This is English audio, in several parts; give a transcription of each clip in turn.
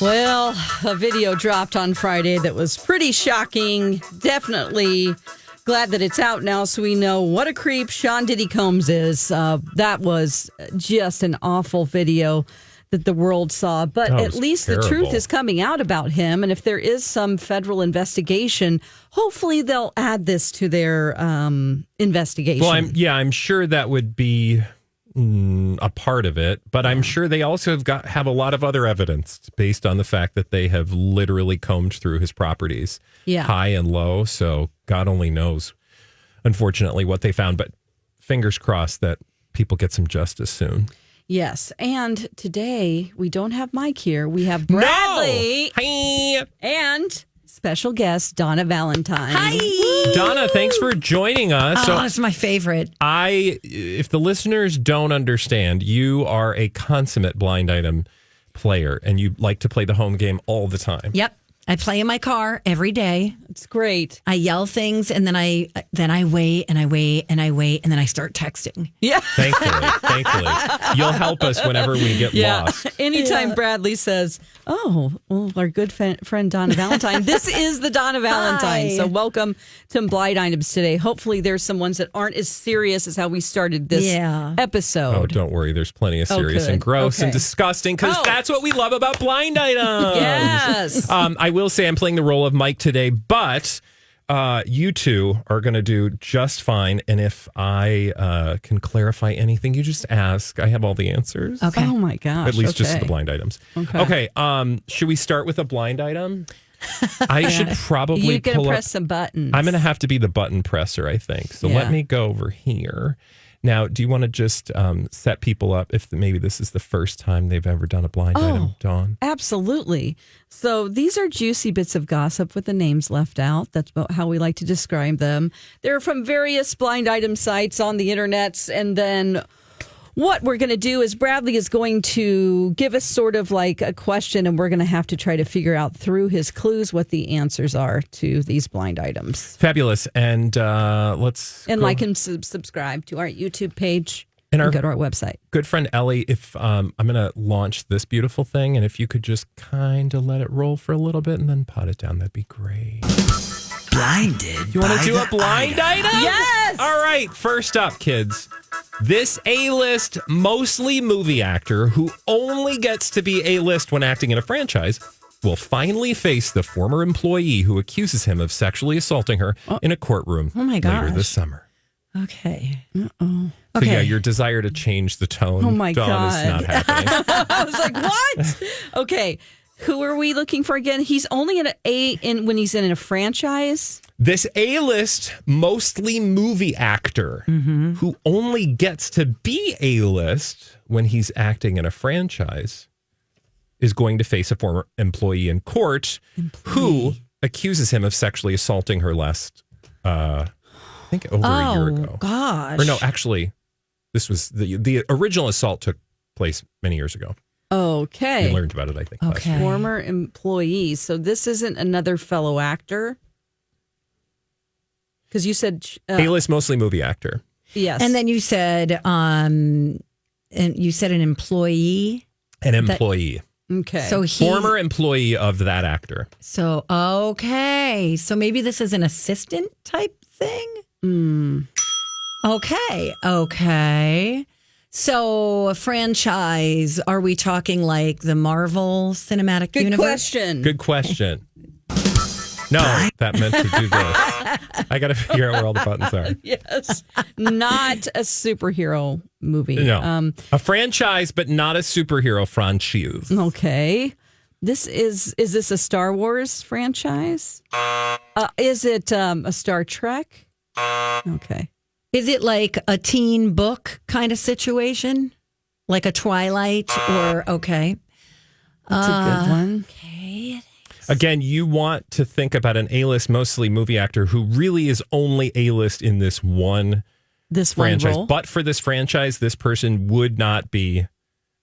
Well, a video dropped on Friday that was pretty shocking. Definitely glad that it's out now so we know what a creep Sean Diddy Combs is. That was just an awful video that the world saw. But at least the truth is coming out about him. And if there is some federal investigation, hopefully they'll add this to their investigation. Well, I'm sure that would be a part of it, but I'm sure they also have a lot of other evidence based on the fact that they have literally combed through his properties, high and low. So God only knows, unfortunately, what they found. But fingers crossed that people get some justice soon. Yes, and today we don't have Mike here. We have Bradley and special guest Donna Valentine. Hi, Donna. Thanks for joining us. Oh, it's my favorite. If the listeners don't understand, you are a consummate blind item player, and you like to play the home game all the time. Yep. I play in my car every day. It's great. I yell things, and then I wait and I wait and I wait, and then I start texting. Yeah. Thankfully. You'll help us whenever we get lost. Anytime Bradley says, oh, well, our good friend Donna Valentine, this is the Donna Valentine. Hi. So welcome to Blind Items today. Hopefully there's some ones that aren't as serious as how we started this episode. Oh, don't worry. There's plenty of serious and gross and disgusting, because that's what we love about blind items. Yes. I will say I'm playing the role of Mike today, but you two are going to do just fine. And if I can clarify anything, you just ask. I have all the answers. Okay. Oh, my gosh. At least just the blind items. Okay. Should we start with a blind item? I should probably you can press some buttons. I'm going to have to be the button presser, I think. So let me go over here. Now, do you want to just set people up if maybe this is the first time they've ever done a blind item, Dawn? Absolutely. So these are juicy bits of gossip with the names left out. That's about how we like to describe them. They're from various blind item sites on the internets. And then what we're going to do is Bradley is going to give us sort of like a question, and we're going to have to try to figure out through his clues what the answers are to these blind items. Fabulous. And like and subscribe to our YouTube page and go to our website. Good friend Ellie, if I'm going to launch this beautiful thing, and if you could just kind of let it roll for a little bit and then pot it down, that'd be great. Blinded. You want to do a blind item? Yes. All right. First up, kids. This A-list, mostly movie actor who only gets to be A-list when acting in a franchise will finally face the former employee who accuses him of sexually assaulting her in a courtroom later this summer. Okay. Uh-oh. So yeah, your desire to change the tone, oh my Dawn, God, is not happening. I was like, what? Okay. Who are we looking for again? He's only when he's in a franchise. This A-list, mostly movie actor who only gets to be A-list when he's acting in a franchise is going to face a former employee in court who accuses him of sexually assaulting her last, I think, over a year ago. Oh, gosh. Or no, actually, this was the original assault took place many years ago. Okay. We learned about it, I think. Last year. Former employees. So this isn't another fellow actor? Because you said... A-list, mostly movie actor. Yes. And then you said, an employee? An employee. Okay. So former employee of that actor. So, okay. So maybe this is an assistant type thing? Okay. So a franchise, are we talking like the Marvel Cinematic Universe? Good question. No, that meant to do this. I got to figure out where all the buttons are. Yes. Not a superhero movie. No. A franchise, but not a superhero franchise. Okay. Is this a Star Wars franchise? Is it a Star Trek? Okay. Is it like a teen book kind of situation? Like a Twilight or, okay. That's a good one. Okay. Again, you want to think about an A-list, mostly movie actor who really is only A-list in this one franchise. Role? But for this franchise, this person would not be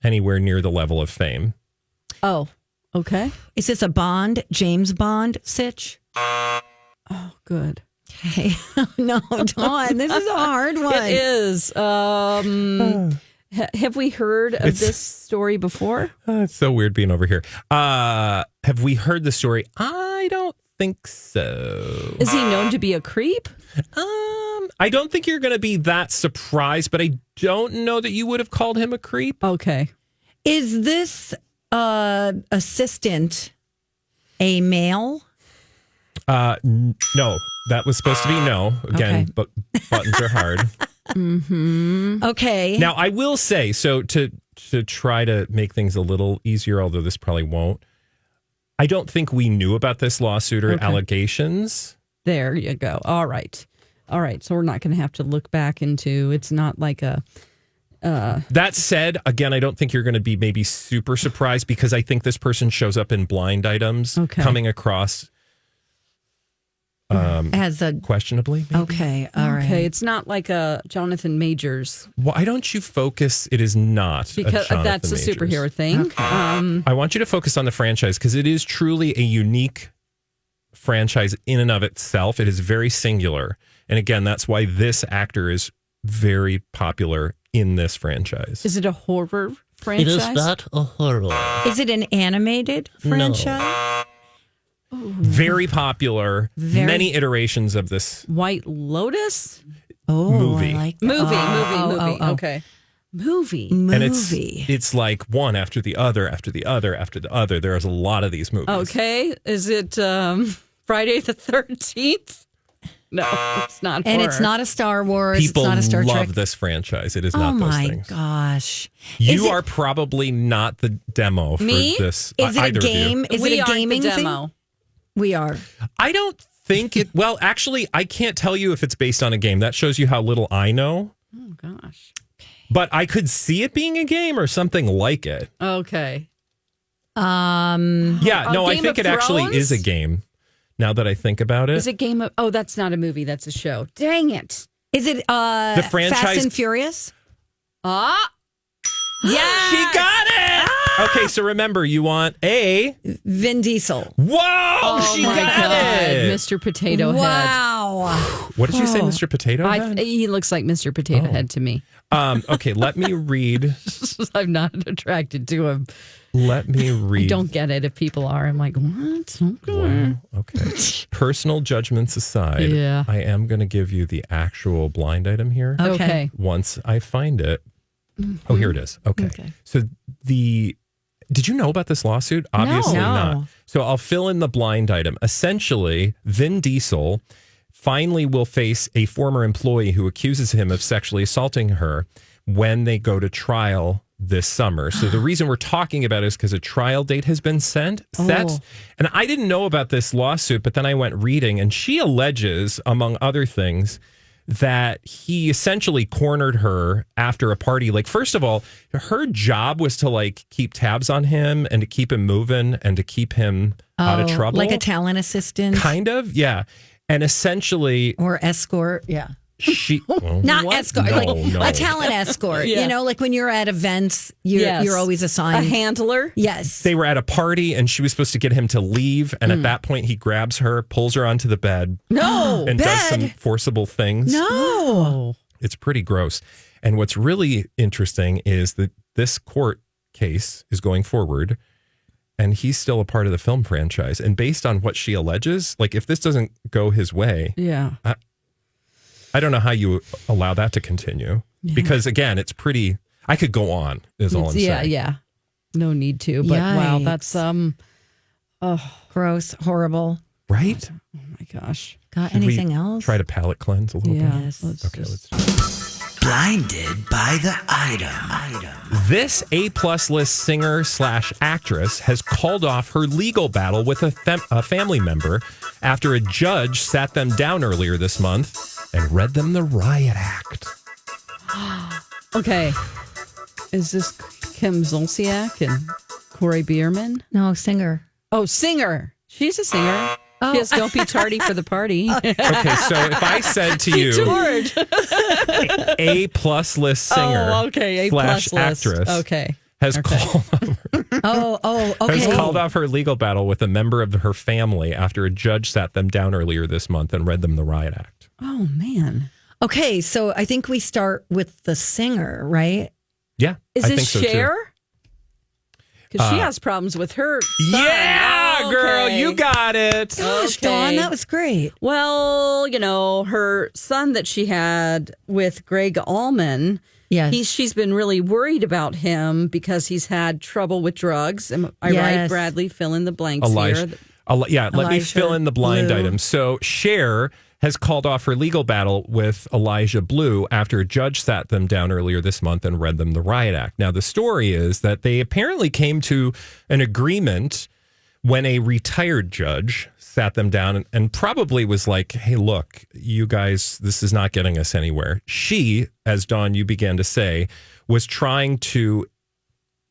anywhere near the level of fame. Oh, okay. Is this a James Bond sitch? Oh, good. Okay. No, Dawn, this is a hard one. It is. Have we heard of this story before? It's so weird being over here. Have we heard the story? I don't think so. Is he known to be a creep? I don't think you're going to be that surprised, but I don't know that you would have called him a creep. Okay. Is this assistant a male? No, that was supposed to be no. Again, Okay. but buttons are hard. Okay. Now, I will say, so to try to make things a little easier, although this probably won't, I don't think we knew about this lawsuit or allegations. There you go. All right. So we're not going to have to look back into, it's not like a... That said, again, I don't think you're going to be maybe super surprised because I think this person shows up in blind items coming across as a questionably. Maybe. Okay. All right. Okay, it's not like a Jonathan Majors. Why don't you focus? It is not Because that's a superhero thing. Okay. I want you to focus on the franchise because it is truly a unique franchise in and of itself. It is very singular. And again, that's why this actor is very popular in this franchise. Is it a horror franchise? It is not a horror. Is it an animated franchise? Very popular. Many iterations of this White Lotus? movie. I like that. Movie. Okay. Movie. And it's like one after the other, after the other, after the other. There's a lot of these movies. Okay. Is it Friday the 13th? No, it's not And horror. it's not a Star Wars. People it's not a Star love Trek. this franchise. It is Oh not those my things. gosh. You are probably not the demo for Me? this. Is it either a of you. game? Is we it a aren't gaming the thing? demo. We are. I don't think it. Well, actually, I can't tell you if it's based on a game. That shows you how little I know. Oh, gosh. But I could see it being a game or something like it. Okay. Yeah, no, I Game think of it actually Thrones? is a game. Now that I think about it, Is it Game of... Oh, that's not a movie. That's a show. Dang it. Is it the franchise? Fast and Furious? Ah. Yeah. She got it. Okay, so remember, you want a Vin Diesel. whoa. Oh, she my got God. it. Mr. Potato Head. Wow. What did you say, Mr. Potato Head? He looks like Mr. Potato Head to me. Okay, let me read. I'm not attracted to him. Let me read. I don't get it. If people are, I'm like, what? Okay. Wow. Okay. Personal judgments aside, Yeah. I am going to give you the actual blind item here. Okay. Once I find it. Oh, here it is. Okay. So did you know about this lawsuit? Obviously No. not. So I'll fill in the blind item. Essentially, Vin Diesel finally will face a former employee who accuses him of sexually assaulting her when they go to trial this summer. So the reason we're talking about it is because a trial date has been set. And I didn't know about this lawsuit, but then I went reading, and she alleges, among other things, that he essentially cornered her after a party. Like, first of all, her job was to like keep tabs on him and to keep him moving and to keep him out of trouble. Like a talent assistant? Kind of, yeah. And essentially, Or escort? Yeah. she Not What? escort, No, like no. a talent escort. Yeah. You know, like when you're at events, you're always A assigned. handler? Yes. they were at a party and she was supposed to get him to leave. And at that point, he grabs her, pulls her onto the bed, and does some bed? forcible things. No. It's pretty gross. And what's really interesting is that this court case is going forward and he's still a part of the film franchise. And based on what she alleges, like if this doesn't go his way, Yeah. I don't know how you allow that to continue. Because again, it's pretty, I could go on is all I'm saying. Yeah. No need to. But wow, Yikes. that's Gross. Horrible. Right? oh my gosh. Got Should we anything else? Try to palate cleanse a little Yeah. bit. Yes. Let's Okay, just- let's do it. Blinded by the item. This A-plus list singer / actress has called off her legal battle with a family member after a judge sat them down earlier this month and read them the riot act. Okay. Is this Kim Zolciak and Corey Bierman? No, singer. Oh, singer. She's a singer. She has Don't Be Tardy for the Party. Okay, so if I said to you Toured. A-plus list singer okay. A / plus list. actress Okay. has Okay. called off her legal battle with a member of her family after a judge sat them down earlier this month and read them the riot act. Oh, man. Okay, so I think we start with the singer, right? Yeah. Is I this think so, too. Cher? Because she has problems with her son. Yeah, Oh, girl, okay. you got it. Gosh, Dawn, that was great. Well, her son that she had with Greg Allman, Yes. she's been really worried about him because he's had trouble with drugs. Am I right, Yes. Bradley? Fill in the blanks Elijah. here. Let me Elijah fill in the blind Blue. items. So Cher has called off her legal battle with Elijah Blue after a judge sat them down earlier this month and read them the riot act. Now, the story is that they apparently came to an agreement when a retired judge sat them down and probably was like, hey, look, you guys, this is not getting us anywhere. She, as Dawn, you began to say, was trying to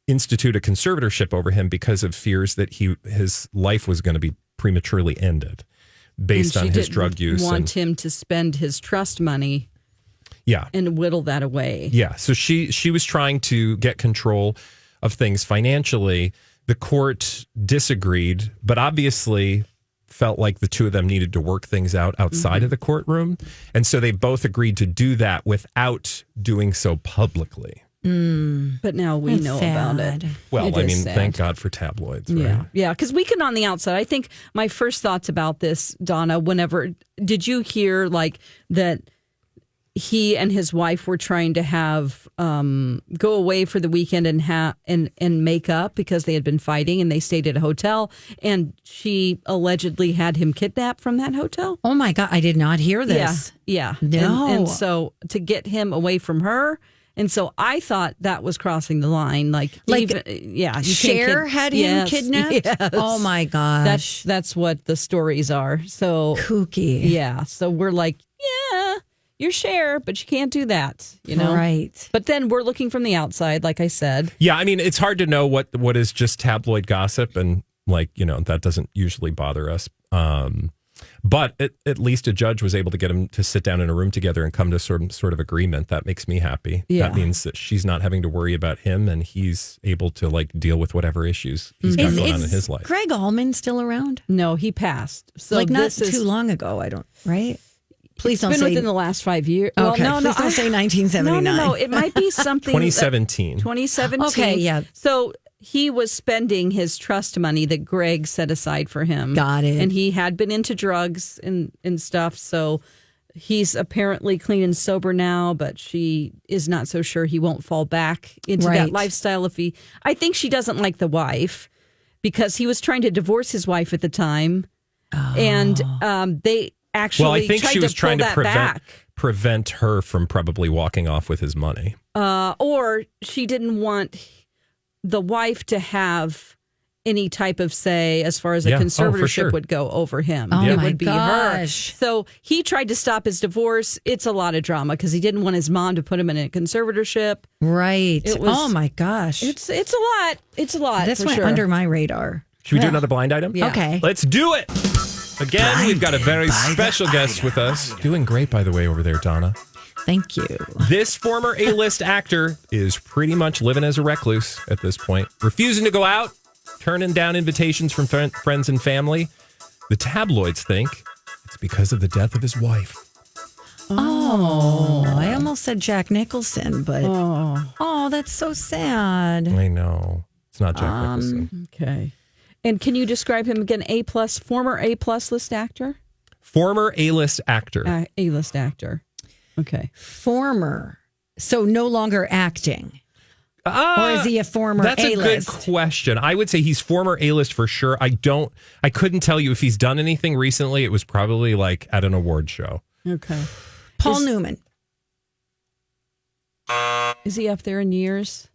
institute a conservatorship over him because of fears that his life was going to be prematurely ended based on his drug use. Want him to spend his trust money. Yeah. And whittle that away. Yeah. So she was trying to get control of things financially. The court disagreed, but obviously felt like the two of them needed to work things out outside of the courtroom. And so they both agreed to do that without doing so publicly. But now we know about it. Well, It I is mean, sad. thank God for tabloids, right? Yeah, because we can on the outside. I think my first thoughts about this, Donna, did you hear like that he and his wife were trying to have go away for the weekend and make up because they had been fighting and they stayed at a hotel and she allegedly had him kidnapped from that hotel? Oh my God, I did not hear this. Yeah. No. And so to get him away from her. And so I thought that was crossing the line. You Cher had him kidnapped? Yes. Oh my gosh. That's what the stories are. So kooky. yeah. So we're like, yeah, you're Cher, but you can't do that, Right. But then we're looking from the outside, like I said. Yeah, I mean, it's hard to know what is just tabloid gossip, and that doesn't usually bother us. But at least a judge was able to get him to sit down in a room together and come to sort of agreement. That makes me happy. Yeah. That means that she's not having to worry about him, and he's able to deal with whatever issues he's got going on in his life. Greg Allman still around? No, he passed. So not this is too long ago. I don't. Right. Please it's don't been say within the last 5 years. Okay. Well, Please don't say 1979. No. It might be something. 2017. 2017. Okay, yeah. So he was spending his trust money that Greg set aside for him. Got it. And he had been into drugs and stuff. So he's apparently clean and sober now, but she is not so sure he won't fall back into that lifestyle I think she doesn't like the wife because he was trying to divorce his wife at the time. Oh. And they actually I think she was trying to prevent her from probably walking off with his money. Or she didn't want the wife to have any type of say as far as a conservatorship would go over him. Oh, it my would be gosh. her. So he tried to stop his divorce. It's a lot of drama because he didn't want his mom to put him in a conservatorship. Right. It was, oh my gosh. It's a lot. It's a lot. This for went sure. under my radar. Should we do another blind item? Yeah. Okay. Let's do it. Again, we've got a very special guest with us. Doing great, by the way, over there, Donna. Thank you. This former A-list actor is pretty much living as a recluse at this point, refusing to go out, turning down invitations from friends and family. The tabloids think it's because of the death of his wife. Oh, I almost said Jack Nicholson, but that's so sad. I know. It's not Jack Nicholson. Okay. And can you describe him again? Former A+ list actor? Former A-list actor. A-list actor. Okay. Former. So no longer acting. Or is he a former That's A-list? a good question. I would say he's former A-list for sure. I couldn't tell you if he's done anything recently. It was probably at an award show. Okay. Paul Newman. Is he up there in years?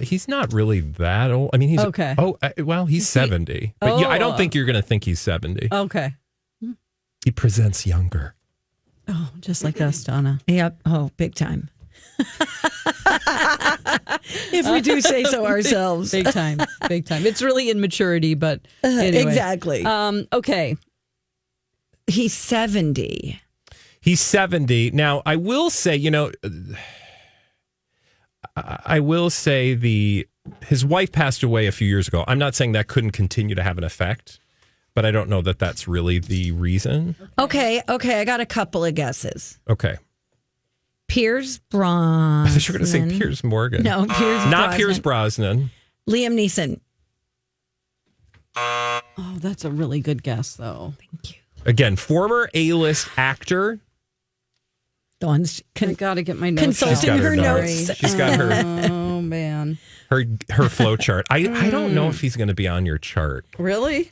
He's not really that old. I mean, he's okay. He's 70. But yeah, I don't think you're going to think he's 70. Okay. He presents younger. Oh, just like us, Donna. Yep. Oh, big time. If we do say so ourselves. Big time. Big time. It's really immaturity, but anyway. Exactly. Okay. He's 70. He's 70. Now, I will say, his wife passed away a few years ago. I'm not saying that couldn't continue to have an effect, but I don't know that that's really the reason. Okay. I got a couple of guesses. Okay. Pierce Brosnan. I thought you were going to say Piers Morgan. No, Pierce Not Brosnan. Pierce Brosnan. Liam Neeson. Oh, that's a really good guess, though. Thank you. Again, former A-list actor. The ones I got to get my notes. consulting got her her notes. notes. She's got her Oh, man. her flow chart. I don't know if he's going to be on your chart. Really?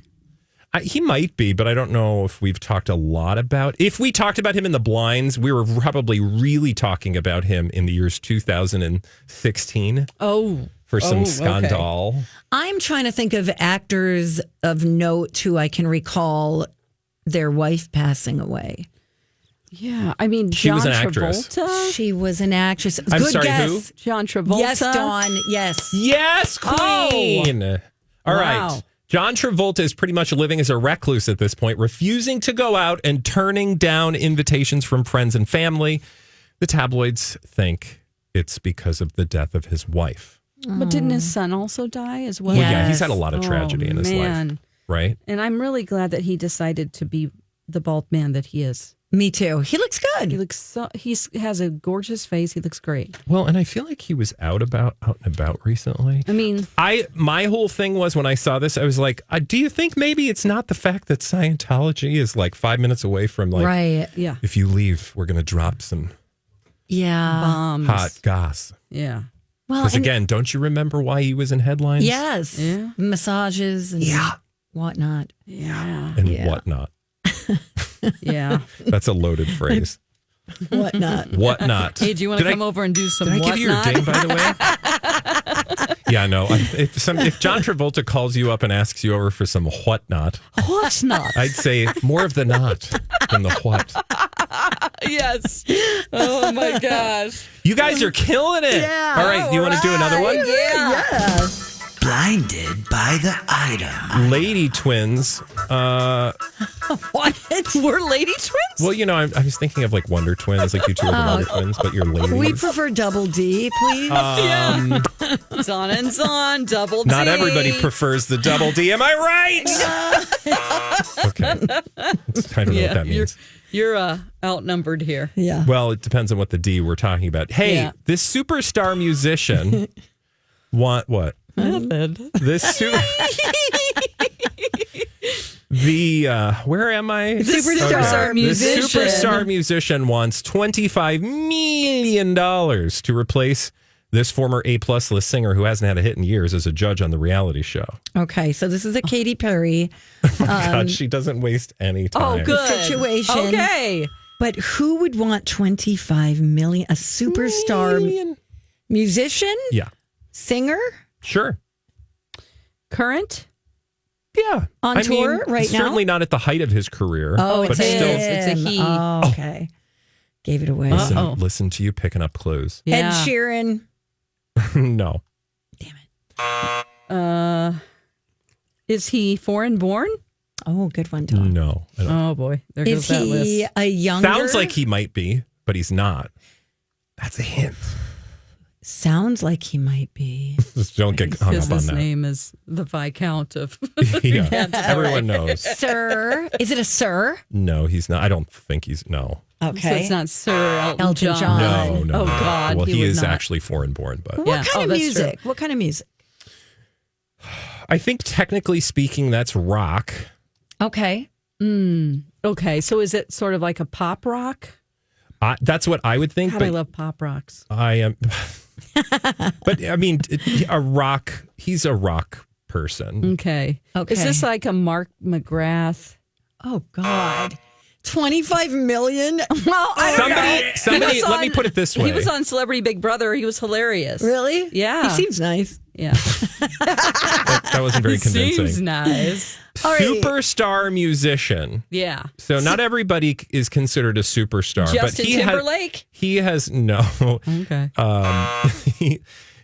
He might be, but I don't know if we've talked a lot about. If we talked about him in the blinds, we were probably really talking about him in the years 2016. Oh. For some okay. scandal. I'm trying to think of actors of note who I can recall their wife passing away. Yeah. I mean, She John was an actress. Travolta? She was an actress. I'm Good sorry, guess. who? John Travolta? Yes, Dawn. Yes. Yes, Queen. All right. Wow. John Travolta is pretty much living as a recluse at this point, refusing to go out and turning down invitations from friends and family. The tabloids think it's because of the death of his wife. But didn't his son also die as well? Well, yeah, he's Yes. had a lot of tragedy in his life, right? And I'm really glad that he decided to be the bald man that he is. Me too. He looks good. He looks so, has a gorgeous face. He looks great. Well, and I feel like he was out and about recently. I mean, my whole thing was when I saw this, I was like, do you think maybe it's not the fact that Scientology is like 5 minutes away from like, right. yeah. if you leave, we're going to drop some Yeah. hot goss. Yeah. Well, Because and- again, don't you remember why he was in headlines? yes. Yeah. Massages and whatnot. Yeah. And Yeah. whatnot. Yeah. That's a loaded phrase. Whatnot. Whatnot. Hey, do you want to Did come over and do some Did I give you your whatnot? ding, by the way? Yeah, no. If John Travolta calls you up and asks you over for some whatnot, Whatnot? I'd say more of the not than the what. Yes. Oh my gosh. You guys are killing it. Yeah. All right. Do you want to do another one? Yeah. Blinded by the item. Lady twins. What? We're lady twins? Well, you know, I was thinking of like Wonder Twins, like you two are the Wonder Twins, but you're ladies. We prefer double D, please. Zon and Zon, double D. Not everybody prefers the double D. Am I right? Okay. I don't know what that means. You're outnumbered here. yeah. Well, it depends on what the D we're talking about. Hey, Yeah. this superstar musician what? Nothing. This where am I? Superstar musician. The superstar musician wants $25 million to replace this former A-plus list singer who hasn't had a hit in years as a judge on the reality show. Okay, so this is a Katy Perry God, she doesn't waste any time. Oh, good. situation. Okay. But who would want 25 million? A superstar musician? Yeah, Singer? sure. Current? Yeah. On tour right now? Certainly not at the height of his career. Oh, but it's still. It's a he. Oh, okay. Gave it away. Listen to you picking up clues. Ed Yeah. Sheeran. No. Damn it. Is he foreign born? Oh, good one, Tom. No. I don't. Oh boy, there goes Is that he list. a younger? Sounds like he might be, but he's not. That's a hint. Sounds like he might be. Just don't get hung up on His that. name is the Viscount of. Yeah, everyone knows. Sir. Is it a sir? No, he's not. I don't think he's. No. Okay. So it's not Sir Elton, Elton John. No, no. Oh, no. God, Well, he he would is not. actually foreign born, but What Yeah. kind Oh, of that's music? What kind of music? I think technically speaking, that's rock. Okay. Okay, so is it sort of like a pop rock? That's what I would think. God, but I love pop rocks. I am. But I mean, a rock. He's a rock person. Okay. Okay. Is this like a Mark McGrath? Oh God. 25 million? Well, I don't know. Somebody. He was Let me on- put it this way. He was on Celebrity Big Brother. He was hilarious. Really? Yeah. He seems nice. Yeah. That wasn't very convincing. Seems nice. All right. Superstar musician. Yeah. So not everybody is considered a superstar. Justin but he Timberlake? He has no. Okay.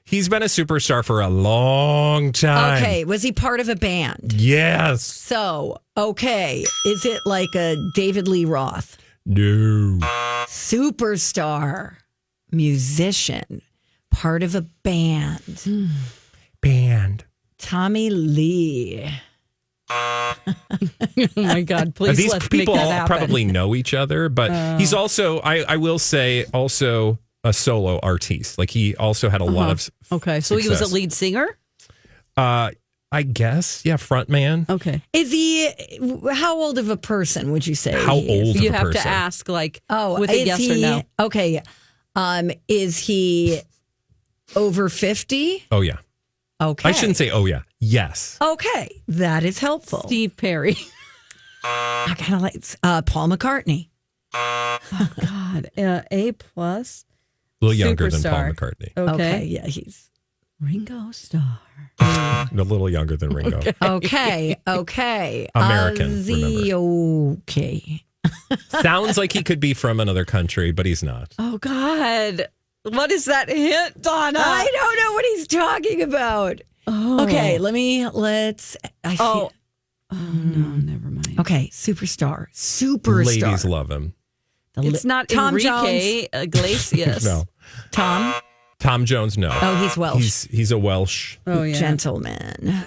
He's been a superstar for a long time. Okay. Was he part of a band? Yes. So, okay. Is it like a David Lee Roth? No. Superstar musician, part of a band. Band. Tommy Lee. Oh my God! Please, These let's people make that all happen. probably know each other, but he's also, I will say, also a solo artiste. Like he also had a lot of Okay, so he was a lead singer? I guess, yeah, front man. Okay. Is he, how old of a person would you say? How old of a person? You have to ask, like, with a yes or no. Okay. Is he over 50? Oh, yeah. Okay. I shouldn't say, oh, yeah. Yes. Okay. That is helpful. Steve Perry. I kind of like Paul McCartney. Oh, God. A+. A little younger than Paul Superstar. McCartney. Okay. Yeah, he's Ringo Starr. A little younger than Ringo. okay. American, okay. Sounds like he could be from another country, but he's not. Oh, God. What is that hint, Donna? I don't know what he's talking about. Oh. Okay, let's. Oh, no, never mind. Okay, superstar. Ladies love him. It's not Tom Enrique Iglesias. No. Tom Jones, no. Oh, he's Welsh. He's a Welsh gentleman.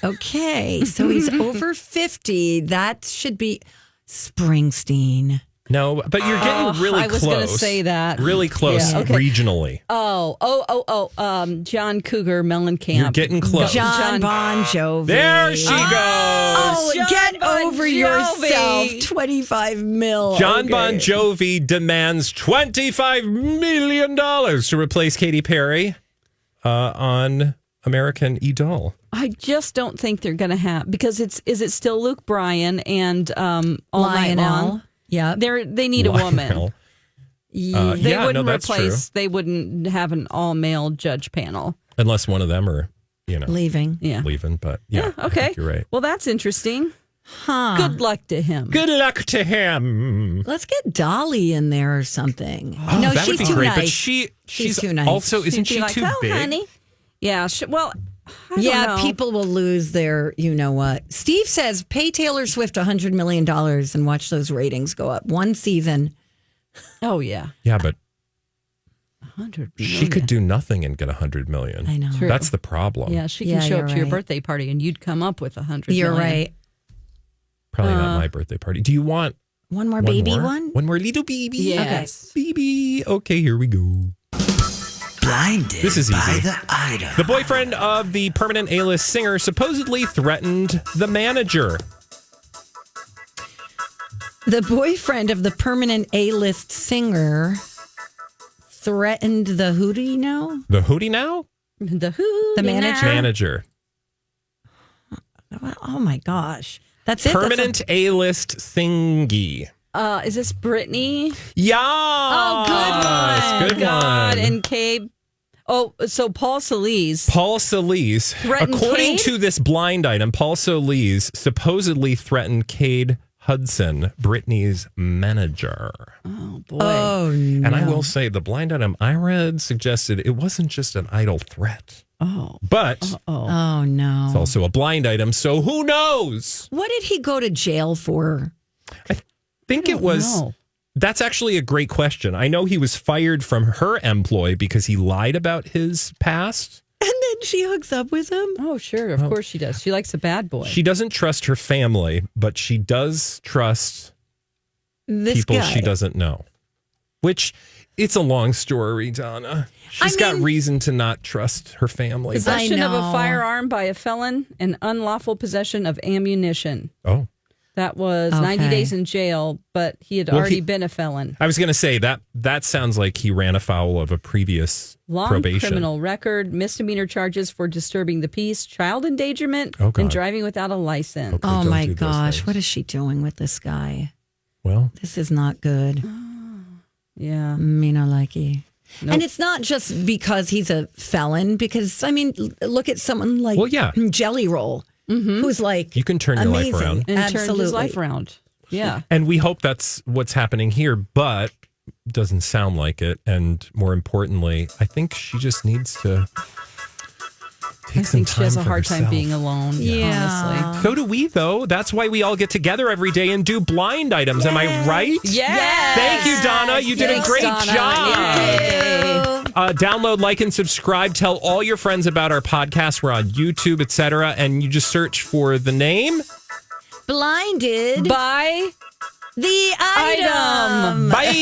Okay, so he's over 50. That should be Springsteen. No, but you're getting really close. I was going to say that. Really close regionally. John Cougar Mellencamp. You're getting close. John Bon Jovi. There she goes. Oh, John get Bon over Jovi. yourself. 25 mil. John Bon Jovi demands $25 million to replace Katy Perry on American Idol. I just don't think they're going to have, because is it still Luke Bryan and All Night Long? Yeah, they need a woman. They wouldn't replace. They wouldn't have an all-male judge panel Unless one of them are, leaving. Yeah, leaving. But okay, I think you're right. Well, that's interesting. Huh? Good luck to him. Good luck to him. Let's get Dolly in there or something. Oh, no, that she's would be too great. nice. But she's too nice. Also, isn't she like, too big? Honey. Yeah. I don't know. People will lose their, you know what. Steve says, pay Taylor Swift $100 million and watch those ratings go up. One season. Oh, yeah. Yeah, but 100 she could do nothing and get $100 million. I know. True. That's the problem. Yeah, she can show up to your birthday party and you'd come up with $100 million. You're right. Probably not my birthday party. Do you want one more baby one? One more little baby? Yes. Okay. Baby. Okay, here we go. Blinded this is by easy. the item. The boyfriend of the permanent A-list singer supposedly threatened the manager. The boyfriend of the permanent A-list singer threatened the who do you know? The hootie now? The manager? Manager. Oh my gosh. That's it. Permanent A-list thingy. Is this Brittany? Yeah. Oh, good one. Good God. one. And Cabe. Oh, so Paul Solis. According Cade? to this blind item, Paul Solis supposedly threatened Cade Hudson, Brittany's manager. Oh, boy. Oh, no. And I will say the blind item I read suggested it wasn't just an idle threat. Oh. But Oh, no. it's also a blind item, so who knows? What did he go to jail for? I think it was... know. That's actually a great question. I know he was fired from her employ because he lied about his past. And then she hooks up with him? Oh, sure. Of course she does. She likes a bad boy. She doesn't trust her family, but she does trust This people guy. she doesn't know. Which, it's a long story, Donna. She's got reason to not trust her family. Possession of a know. firearm by a felon and unlawful possession of ammunition. Oh. That was 90 days in jail, but he had already been a felon. I was going to say that sounds like he ran afoul of a previous Long probation. criminal record, misdemeanor charges for disturbing the peace, child endangerment, Oh, God. and driving without a license. Okay, Oh, don't my do those gosh. things. What is she doing with this guy? Well, This is not good. Yeah. Me no likey. Nope. And it's not just because he's a felon, because, I mean, look at someone like Jelly Roll, who's like you can turn your life amazing. around. And turned Absolutely. his life around. Yeah. And we hope that's what's happening here, but doesn't sound like it. And more importantly, I think she just needs to take I some think time she has a for hard time herself. being alone, honestly. So do we, though. That's why we all get together every day and do blind items. Am I right? Yes. Thank you, Donna. You did a Thanks, great Donna. job. Yay. Download, like, and subscribe. Tell all your friends about our podcast. We're on YouTube, etc. And you just search for the name. Blinded By The item. Bye.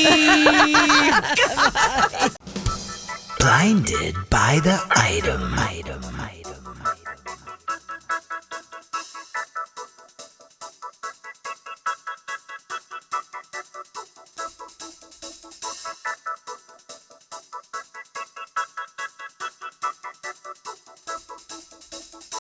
Blinded by the item.